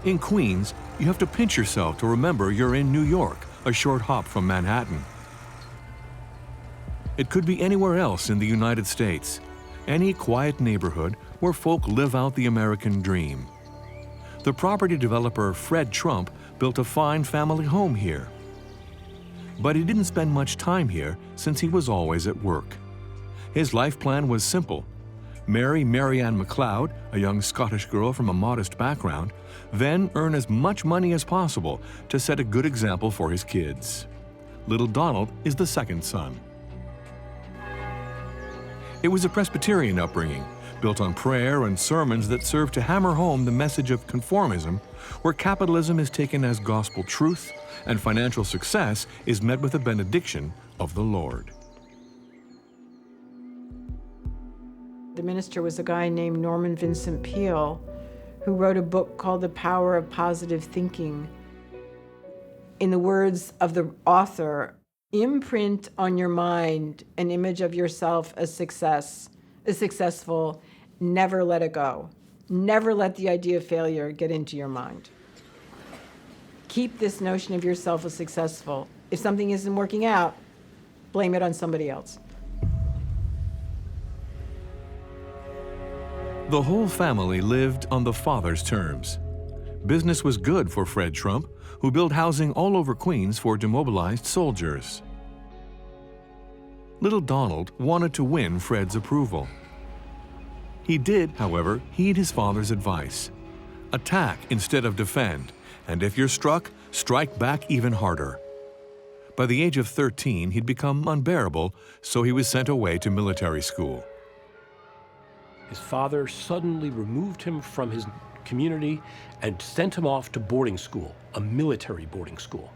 In Queens, you have to pinch yourself to remember you're in New York, a short hop from Manhattan. It could be anywhere else in the United States, any quiet neighborhood where folk live out the American dream. The property developer Fred Trump built a fine family home here. But he didn't spend much time here since he was always at work. His life plan was simple: marry Marianne MacLeod, a young Scottish girl from a modest background, then earn as much money as possible to set a good example for his kids. Little Donald is the second son. It was a Presbyterian upbringing, built on prayer and sermons that served to hammer home the message of conformism, where capitalism is taken as gospel truth and financial success is met with a benediction of the Lord. The minister was a guy named Norman Vincent Peale, who wrote a book called The Power of Positive Thinking. In the words of the author, imprint on your mind an image of yourself as successful, never let it go. Never let the idea of failure get into your mind. Keep this notion of yourself as successful. If something isn't working out, blame it on somebody else. The whole family lived on the father's terms. Business was good for Fred Trump, who built housing all over Queens for demobilized soldiers. Little Donald wanted to win Fred's approval. He did, however, heed his father's advice. Attack instead of defend, and if you're struck, strike back even harder. By the age of 13, he'd become unbearable, so he was sent away to military school. His father suddenly removed him from his community and sent him off to boarding school, a military boarding school.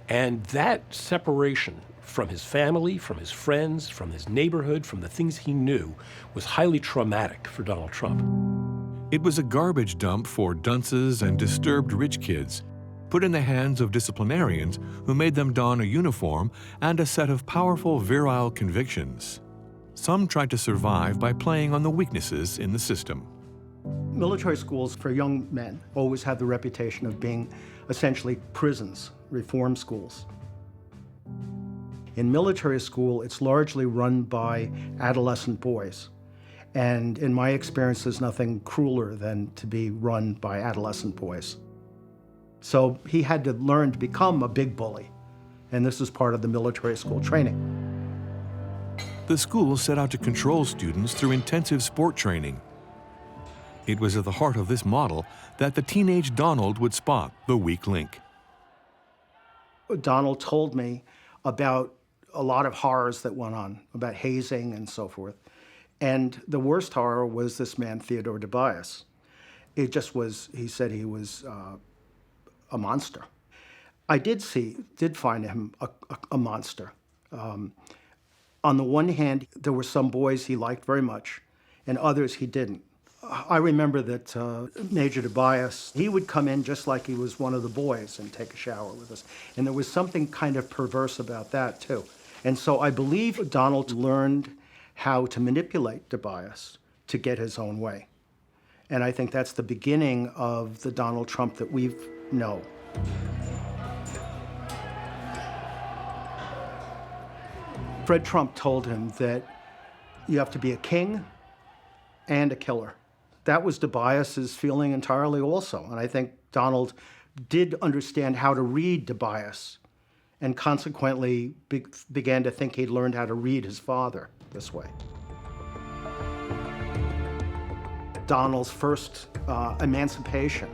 And that separation from his family, from his friends, from his neighborhood, from the things he knew, was highly traumatic for Donald Trump. It was a garbage dump for dunces and disturbed rich kids, put in the hands of disciplinarians who made them don a uniform and a set of powerful virile convictions. Some tried to survive by playing on the weaknesses in the system. Military schools for young men always had the reputation of being essentially prisons, reform schools. In military school, it's largely run by adolescent boys. And in my experience, there's nothing crueler than to be run by adolescent boys. So he had to learn to become a big bully. And this is part of the military school training. The school set out to control students through intensive sport training. It was at the heart of this model that the teenage Donald would spot the weak link. Donald told me about a lot of horrors that went on, about hazing and so forth. And the worst horror was this man, Theodore Tobias. It just was, he said he was a monster. I did find him a monster. On the one hand, there were some boys he liked very much, and others he didn't. I remember that Major Tobias, he would come in just like he was one of the boys and take a shower with us. And there was something kind of perverse about that, too. And so I believe Donald learned how to manipulate Tobias to get his own way. And I think that's the beginning of the Donald Trump that we know. Fred Trump told him that you have to be a king and a killer. That was Tobias's feeling entirely also. And I think Donald did understand how to read Tobias and consequently began to think he'd learned how to read his father this way. Donald's first emancipation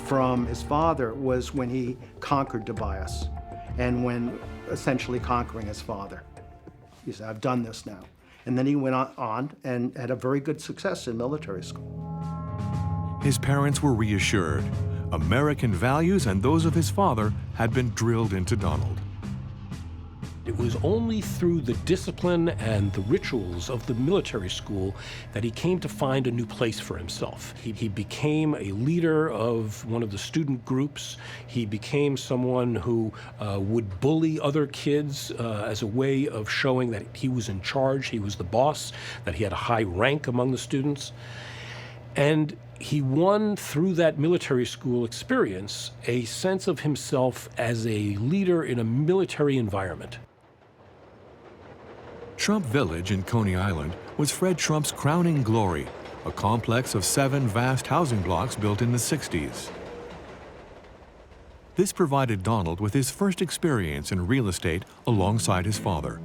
from his father was when he conquered Tobias and when essentially conquering his father. He said, I've done this now. And then he went on and had a very good success in military school. His parents were reassured. American values and those of his father had been drilled into Donald. It was only through the discipline and the rituals of the military school that he came to find a new place for himself. He became a leader of one of the student groups. He became someone who would bully other kids as a way of showing that he was in charge, he was the boss, that he had a high rank among the students. And he won through that military school experience a sense of himself as a leader in a military environment. Trump Village in Coney Island was Fred Trump's crowning glory, a complex of 7 vast housing blocks built in the 60s. This provided Donald with his first experience in real estate alongside his father.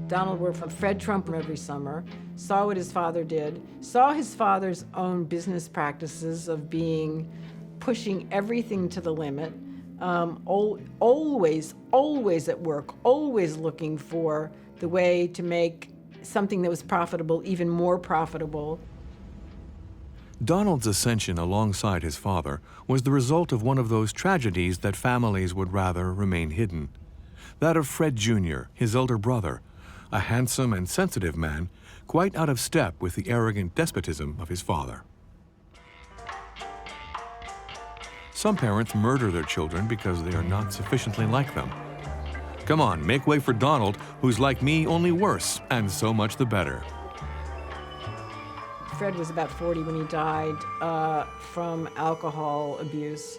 Donald worked for Fred Trump every summer, saw what his father did, saw his father's own business practices of pushing everything to the limit, always at work, always looking for the way to make something that was profitable even more profitable. Donald's ascension alongside his father was the result of one of those tragedies that families would rather remain hidden. That of Fred Jr., his elder brother, a handsome and sensitive man, quite out of step with the arrogant despotism of his father. Some parents murder their children because they are not sufficiently like them. Come on, make way for Donald, who's like me, only worse, and so much the better. Fred was about 40 when he died from alcohol abuse,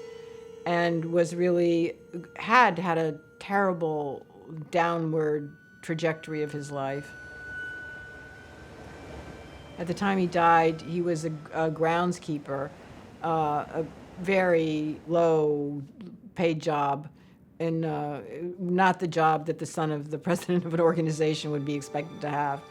and was really had a terrible downward trajectory of his life. At the time he died, he was a groundskeeper, a very low paid job, and not the job that the son of the president of an organization would be expected to have.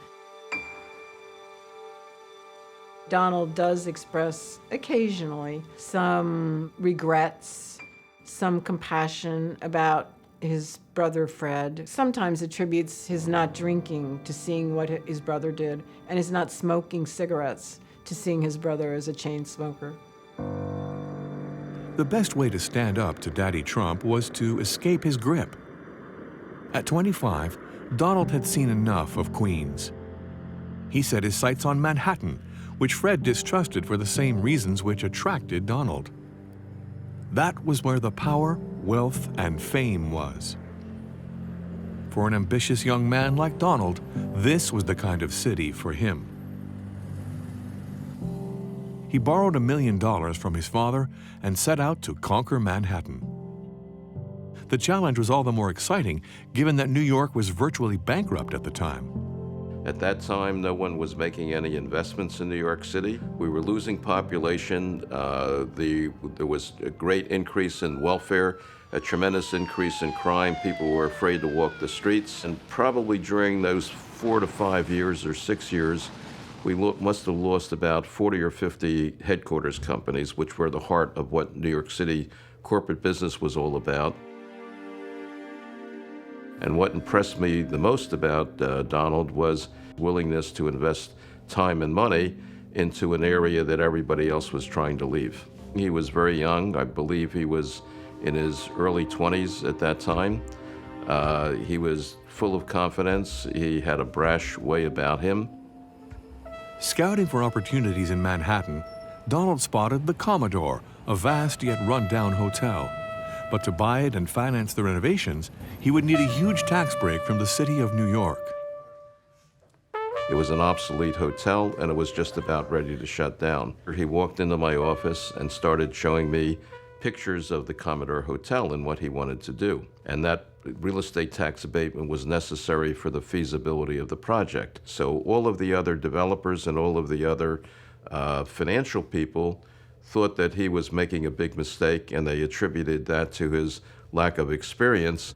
Donald does express occasionally some regrets, some compassion about his brother Fred, sometimes attributes his not drinking to seeing what his brother did, and his not smoking cigarettes to seeing his brother as a chain smoker. The best way to stand up to Daddy Trump was to escape his grip. At 25, Donald had seen enough of Queens. He set his sights on Manhattan, which Fred distrusted for the same reasons which attracted Donald. That was where the power, wealth, and fame was. For an ambitious young man like Donald, this was the kind of city for him. He borrowed $1 million from his father and set out to conquer Manhattan. The challenge was all the more exciting, given that New York was virtually bankrupt at the time. At that time, no one was making any investments in New York City. We were losing population. There was a great increase in welfare, a tremendous increase in crime. People were afraid to walk the streets. And probably during those 4 to 5 years or 6 years, we must have lost about 40 or 50 headquarters companies, which were the heart of what New York City corporate business was all about. And what impressed me the most about Donald was willingness to invest time and money into an area that everybody else was trying to leave. He was very young. I believe he was in his early 20s at that time. He was full of confidence. He had a brash way about him. Scouting for opportunities in Manhattan, Donald spotted the Commodore, a vast yet run-down hotel. But to buy it and finance the renovations, he would need a huge tax break from the city of New York. It was an obsolete hotel, and it was just about ready to shut down. He walked into my office and started showing me pictures of the Commodore Hotel and what he wanted to do. And that real estate tax abatement was necessary for the feasibility of the project. So all of the other developers and all of the other financial people thought that he was making a big mistake, and they attributed that to his lack of experience.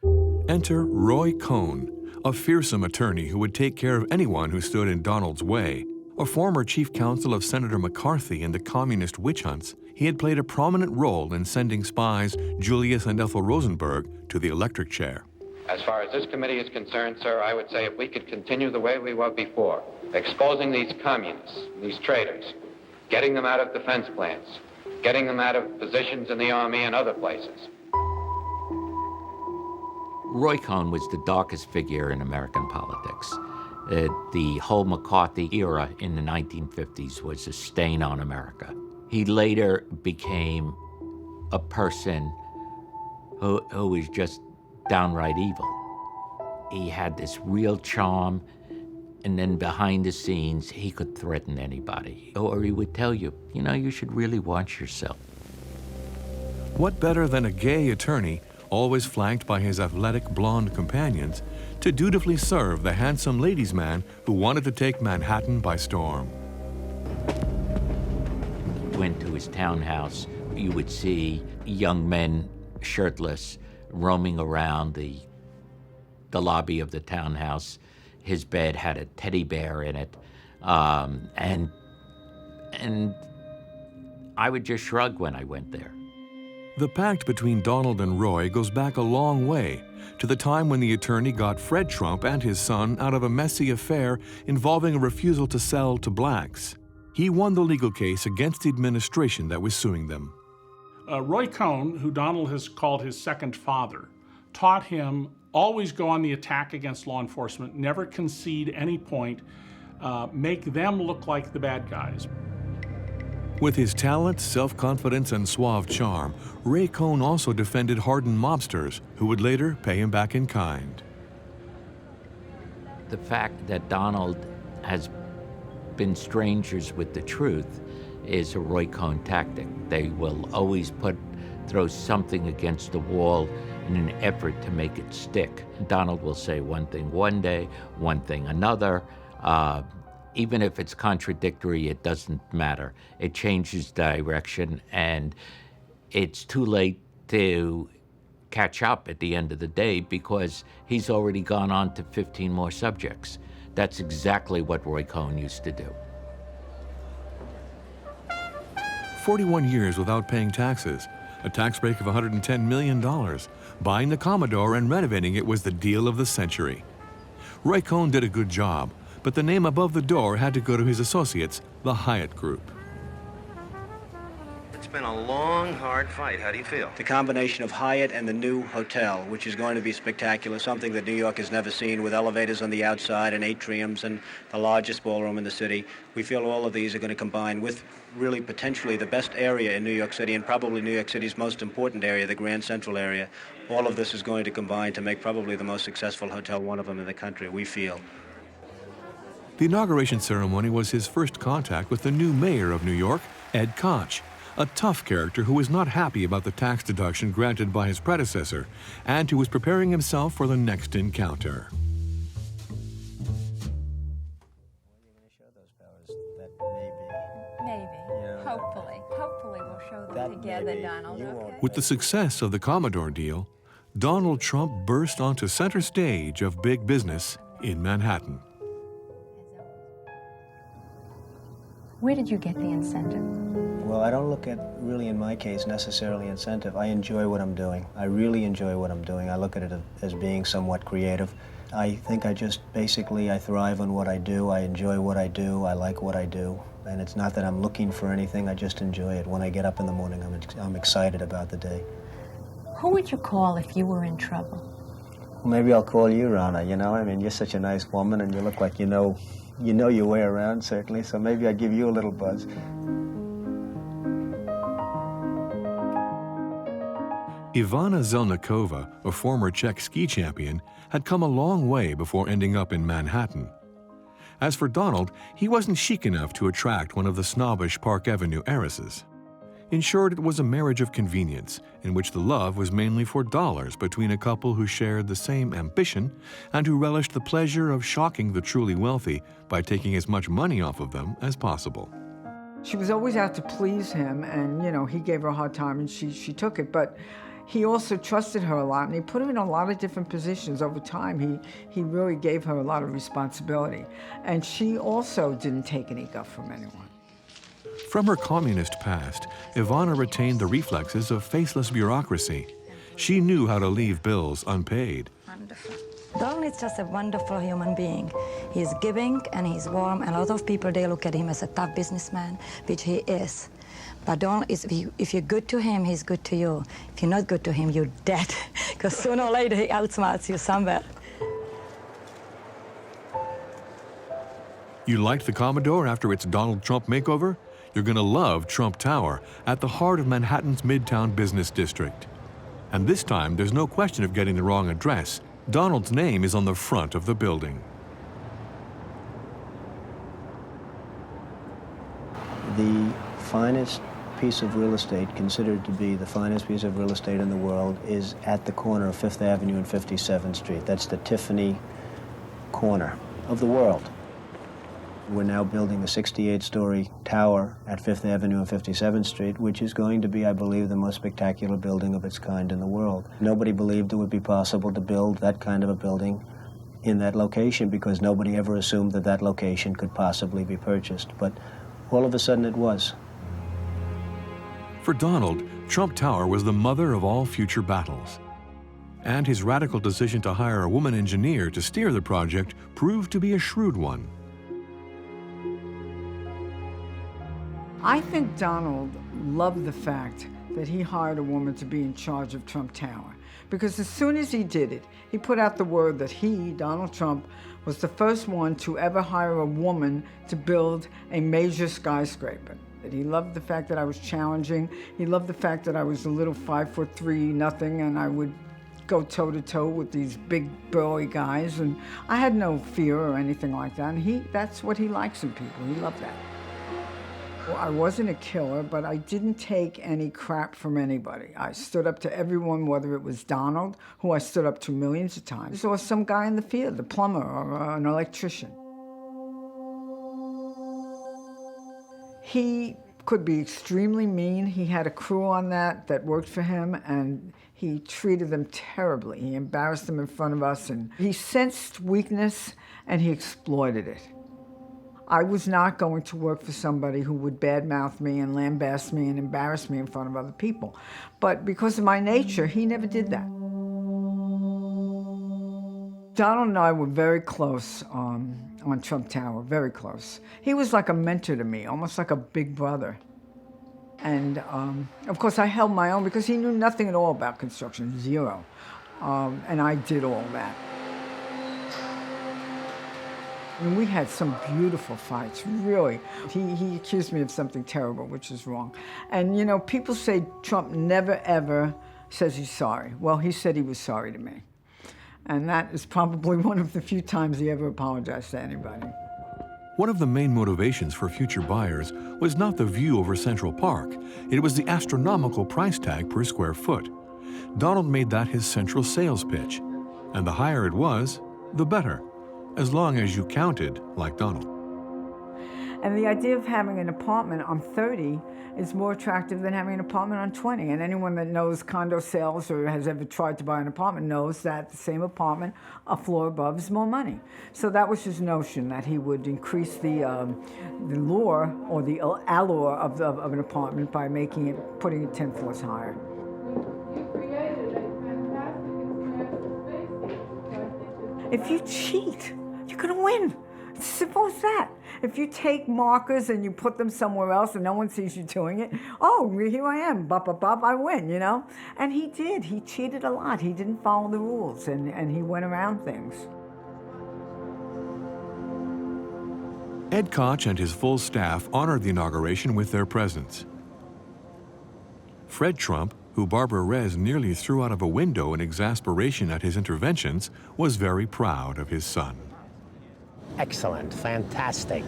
Enter Roy Cohn, a fearsome attorney who would take care of anyone who stood in Donald's way. A former chief counsel of Senator McCarthy in the communist witch hunts, he had played a prominent role in sending spies Julius and Ethel Rosenberg to the electric chair. As far as this committee is concerned, sir, I would say if we could continue the way we were before, exposing these communists, these traitors, getting them out of defense plans, getting them out of positions in the Army and other places. Roy Cohn was the darkest figure in American politics. The whole McCarthy era in the 1950s was a stain on America. He later became a person who was just downright evil. He had this real charm And then behind the scenes, he could threaten anybody. Or he would tell you, you know, you should really watch yourself. What better than a gay attorney, always flanked by his athletic blonde companions, to dutifully serve the handsome ladies' man who wanted to take Manhattan by storm? Went to his townhouse, you would see young men shirtless roaming around the lobby of the townhouse. His bed had a teddy bear in it, and I would just shrug when I went there. The pact between Donald and Roy goes back a long way, to the time when the attorney got Fred Trump and his son out of a messy affair involving a refusal to sell to blacks. He won the legal case against the administration that was suing them. Roy Cohn, who Donald has called his second father, taught him always go on the attack against law enforcement, never concede any point, make them look like the bad guys. With his talent, self-confidence, and suave charm, Ray Cohn also defended hardened mobsters who would later pay him back in kind. The fact that Donald has been strangers with the truth is a Roy Cohn tactic. They will always throw something against the wall in an effort to make it stick. Donald will say one thing one day, one thing another. Even if it's contradictory, it doesn't matter. It changes direction, and it's too late to catch up at the end of the day because he's already gone on to 15 more subjects. That's exactly what Roy Cohn used to do. 41 years without paying taxes, a tax break of $110 million. Buying the Commodore and renovating it was the deal of the century. Roy Cohn did a good job, but the name above the door had to go to his associates, the Hyatt Group. It's been a long, hard fight. How do you feel? The combination of Hyatt and the new hotel, which is going to be spectacular, something that New York has never seen, with elevators on the outside and atriums and the largest ballroom in the city. We feel all of these are going to combine with really potentially the best area in New York City, and probably New York City's most important area, the Grand Central area. All of this is going to combine to make probably the most successful hotel, one of them in the country, we feel. The inauguration ceremony was his first contact with the new mayor of New York, Ed Koch, a tough character who was not happy about the tax deduction granted by his predecessor and who was preparing himself for the next encounter. Maybe. Hopefully we'll show them together, Donald. Okay? With the success of the Commodore deal, Donald Trump burst onto center stage of big business in Manhattan. Where did you get the incentive? Well, I don't look at, really in my case, necessarily incentive. I enjoy what I'm doing. I really enjoy what I'm doing. I look at it as being somewhat creative. I think I thrive on what I do. I enjoy what I do. I like what I do. And it's not that I'm looking for anything, I just enjoy it. When I get up in the morning, I'm excited about the day. Who would you call if you were in trouble? Maybe I'll call you, Rana. You know, I mean, you're such a nice woman and you look like you know your way around, certainly, so maybe I'll give you a little buzz. Ivana Zelnikova, a former Czech ski champion, had come a long way before ending up in Manhattan. As for Donald, he wasn't chic enough to attract one of the snobbish Park Avenue heiresses. In short, it was a marriage of convenience, in which the love was mainly for dollars between a couple who shared the same ambition and who relished the pleasure of shocking the truly wealthy by taking as much money off of them as possible. She was always out to please him, and, he gave her a hard time, and she took it, but he also trusted her a lot, and he put her in a lot of different positions over time. He really gave her a lot of responsibility, and she also didn't take any guff from anyone. From her communist past, Ivana retained the reflexes of faceless bureaucracy. She knew how to leave bills unpaid. Wonderful. Donald is just a wonderful human being. He's giving and he's warm, and a lot of people, they look at him as a tough businessman, which he is. But Donald is, if you're good to him, he's good to you. If you're not good to him, you're dead, because sooner or later he outsmarts you somewhere. You liked the Commodore after its Donald Trump makeover? You're going to love Trump Tower at the heart of Manhattan's Midtown business district. And this time, there's no question of getting the wrong address. Donald's name is on the front of the building. The finest piece of real estate, considered to be the finest piece of real estate in the world, is at the corner of 5th Avenue and 57th Street. That's the Tiffany corner of the world. We're now building a 68-story tower at 5th Avenue and 57th Street, which is going to be, I believe, the most spectacular building of its kind in the world. Nobody believed it would be possible to build that kind of a building in that location because nobody ever assumed that that location could possibly be purchased. But all of a sudden it was. For Donald, Trump Tower was the mother of all future battles. And his radical decision to hire a woman engineer to steer the project proved to be a shrewd one. I think Donald loved the fact that he hired a woman to be in charge of Trump Tower. Because as soon as he did it, he put out the word that he, Donald Trump, was the first one to ever hire a woman to build a major skyscraper. He loved the fact that I was challenging. He loved the fact that I was a little 5'3" nothing, and I would go toe-to-toe with these big, burly guys. And I had no fear or anything like that. And that's what he likes in people. He loved that. Well, I wasn't a killer, but I didn't take any crap from anybody. I stood up to everyone, whether it was Donald, who I stood up to millions of times, or some guy in the field, a plumber or an electrician. He could be extremely mean. He had a crew on that worked for him, and he treated them terribly. He embarrassed them in front of us, and he sensed weakness, and he exploited it. I was not going to work for somebody who would badmouth me and lambaste me and embarrass me in front of other people. But because of my nature, he never did that. Donald and I were very close on Trump Tower, very close. He was like a mentor to me, almost like a big brother. And of course, I held my own because he knew nothing at all about construction, zero. And I did all that. And we had some beautiful fights, really. He accused me of something terrible, which is wrong. And you know, people say Trump never ever says he's sorry. Well, he said he was sorry to me. And that is probably one of the few times he ever apologized to anybody. One of the main motivations for future buyers was not the view over Central Park. It was the astronomical price tag per square foot. Donald made that his central sales pitch. And the higher it was, the better, as long as you counted like Donald. And the idea of having an apartment on 30 is more attractive than having an apartment on 20. And anyone that knows condo sales or has ever tried to buy an apartment knows that the same apartment a floor above is more money. So that was his notion, that he would increase the lure or the allure of an apartment by putting it 10 floors higher. If you cheat, you're gonna win. It's simple as that. If you take markers and you put them somewhere else and no one sees you doing it, oh, here I am, bop, bop, bop, I win, you know? And he did. He cheated a lot. He didn't follow the rules, and he went around things. Ed Koch and his full staff honored the inauguration with their presence. Fred Trump, who Barbara Rez nearly threw out of a window in exasperation at his interventions, was very proud of his son. Excellent, fantastic,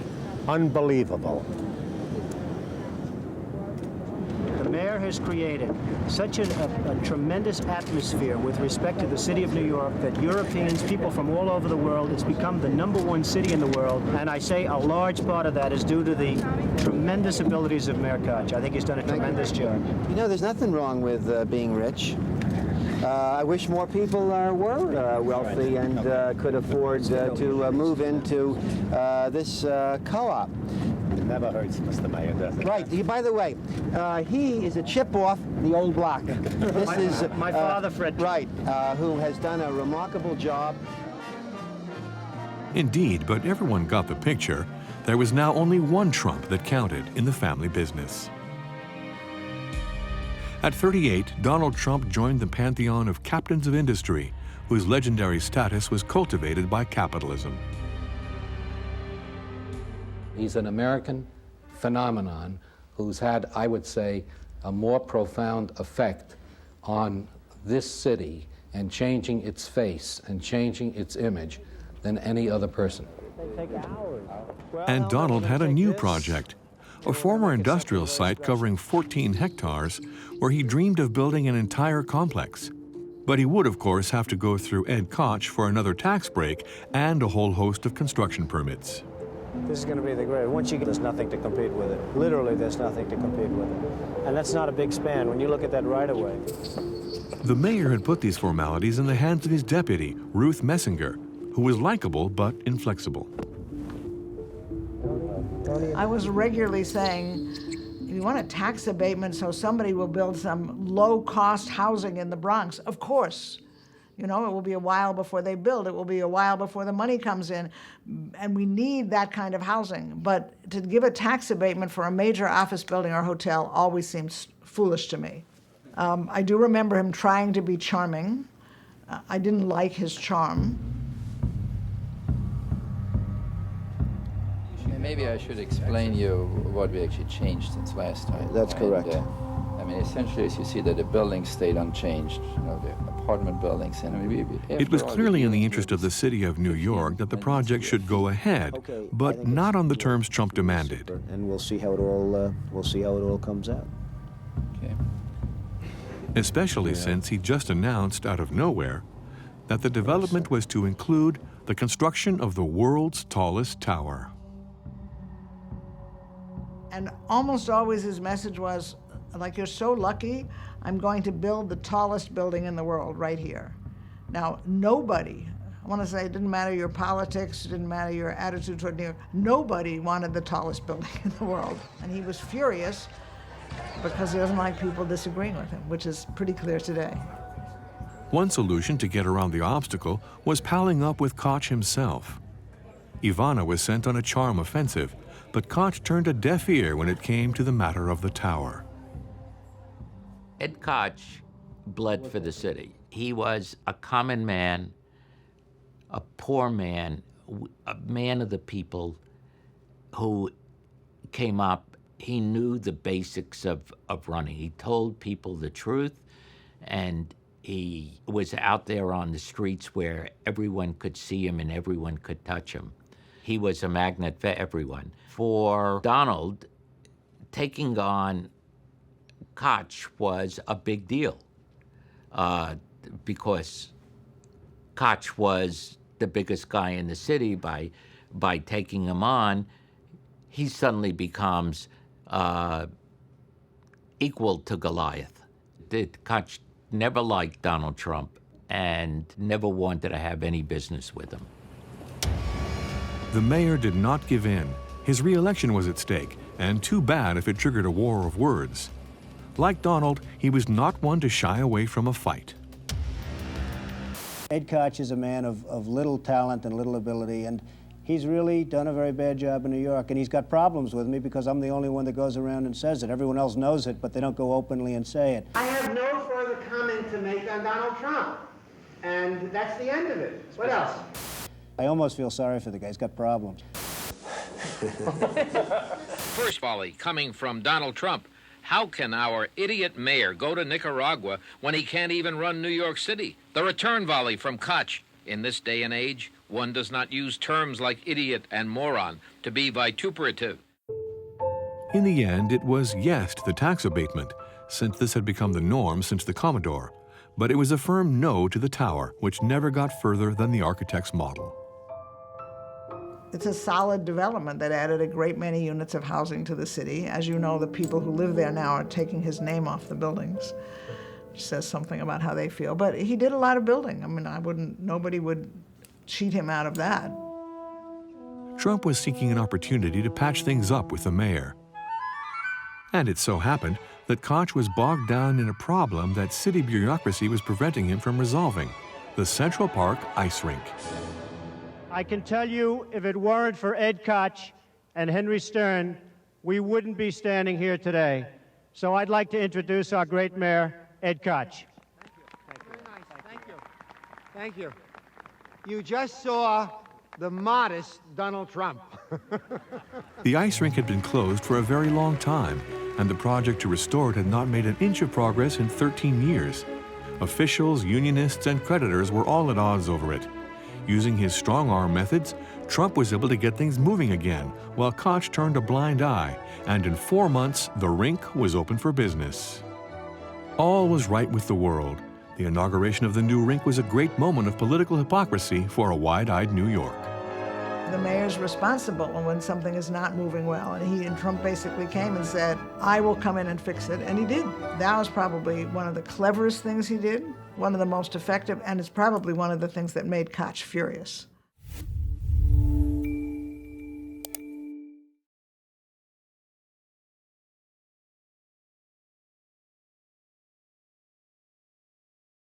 unbelievable. The mayor has created such a tremendous atmosphere with respect to the city of New York that Europeans, people from all over the world, it's become the #1 city in the world. And I say a large part of that is due to the tremendous abilities of Mayor Koch. I think he's done a tremendous job. You know, there's nothing wrong with being rich. I wish more people were wealthy and could afford to move into this co-op. It never hurts, Mr. Mayor, does it? Right. By the way, he is a chip off the old block. This is my father, Fred. Right, who has done a remarkable job. Indeed, but everyone got the picture. There was now only one Trump that counted in the family business. At 38, Donald Trump joined the pantheon of captains of industry, whose legendary status was cultivated by capitalism. He's an American phenomenon who's had, I would say, a more profound effect on this city and changing its face and changing its image than any other person. And Donald had a new project, a former industrial site covering 14 hectares where he dreamed of building an entire complex. But he would, of course, have to go through Ed Koch for another tax break and a whole host of construction permits. This is going to be the great. Once you get, there's nothing to compete with it. Literally, there's nothing to compete with it. And that's not a big span when you look at that right of way. The mayor had put these formalities in the hands of his deputy, Ruth Messinger, who was likable but inflexible. I was regularly saying, if you want a tax abatement so somebody will build some low-cost housing in the Bronx, of course. You know, it will be a while before they build. It will be a while before the money comes in. And we need that kind of housing. But to give a tax abatement for a major office building or hotel always seems foolish to me. I do remember him trying to be charming. I didn't like his charm. Maybe I should explain you what we actually changed since last time. That's correct. I mean, essentially, as you see that the buildings stayed unchanged, you know, the apartment buildings. And I mean, it was clearly in the interest of the city of New York that the project should go ahead, but not on the terms Trump demanded. And we'll see how it all comes out. Okay. Especially since he just announced out of nowhere that the development was to include the construction of the world's tallest tower. And almost always his message was, like, you're so lucky, I'm going to build the tallest building in the world right here. Now, nobody, I want to say, it didn't matter your politics, it didn't matter your attitude toward New York, nobody wanted the tallest building in the world. And he was furious because he doesn't like people disagreeing with him, which is pretty clear today. One solution to get around the obstacle was palling up with Koch himself. Ivana was sent on a charm offensive, but Koch turned a deaf ear when it came to the matter of the tower. Ed Koch bled for the city. He was a common man, a poor man, a man of the people who came up. He knew the basics of running. He told people the truth, and he was out there on the streets where everyone could see him and everyone could touch him. He was a magnet for everyone. For Donald, taking on Koch was a big deal because Koch was the biggest guy in the city. By taking him on, he suddenly becomes equal to Goliath. Koch never liked Donald Trump and never wanted to have any business with him. The mayor did not give in. His re-election was at stake, and too bad if it triggered a war of words. Like Donald, he was not one to shy away from a fight. Ed Koch is a man of little talent and little ability, and he's really done a very bad job in New York, and he's got problems with me because I'm the only one that goes around and says it. Everyone else knows it, but they don't go openly and say it. I have no further comment to make on Donald Trump, and that's the end of it. What else? I almost feel sorry for the guy. He's got problems. First volley coming from Donald Trump. How can our idiot mayor go to Nicaragua when he can't even run New York City? The return volley from Koch. In this day and age, one does not use terms like idiot and moron to be vituperative. In the end, it was yes to the tax abatement, since this had become the norm since the Commodore. But it was a firm no to the tower, which never got further than the architect's model. It's a solid development that added a great many units of housing to the city. As you know, the people who live there now are taking his name off the buildings, which says something about how they feel. But he did a lot of building. I mean, nobody would cheat him out of that. Trump was seeking an opportunity to patch things up with the mayor. And it so happened that Koch was bogged down in a problem that city bureaucracy was preventing him from resolving: the Central Park ice rink. I can tell you, if it weren't for Ed Koch and Henry Stern, we wouldn't be standing here today. So I'd like to introduce our great mayor, Ed Koch. Thank you. You just saw the modest Donald Trump. The ice rink had been closed for a very long time, and the project to restore it had not made an inch of progress in 13 years. Officials, unionists, and creditors were all at odds over it. Using his strong-arm methods, Trump was able to get things moving again, while Koch turned a blind eye, and in 4 months, the rink was open for business. All was right with the world. The inauguration of the new rink was a great moment of political hypocrisy for a wide-eyed New York. The mayor's responsible when something is not moving well, and Trump basically came and said, I will come in and fix it, and he did. That was probably one of the cleverest things he did, one of the most effective, and it's probably one of the things that made Koch furious.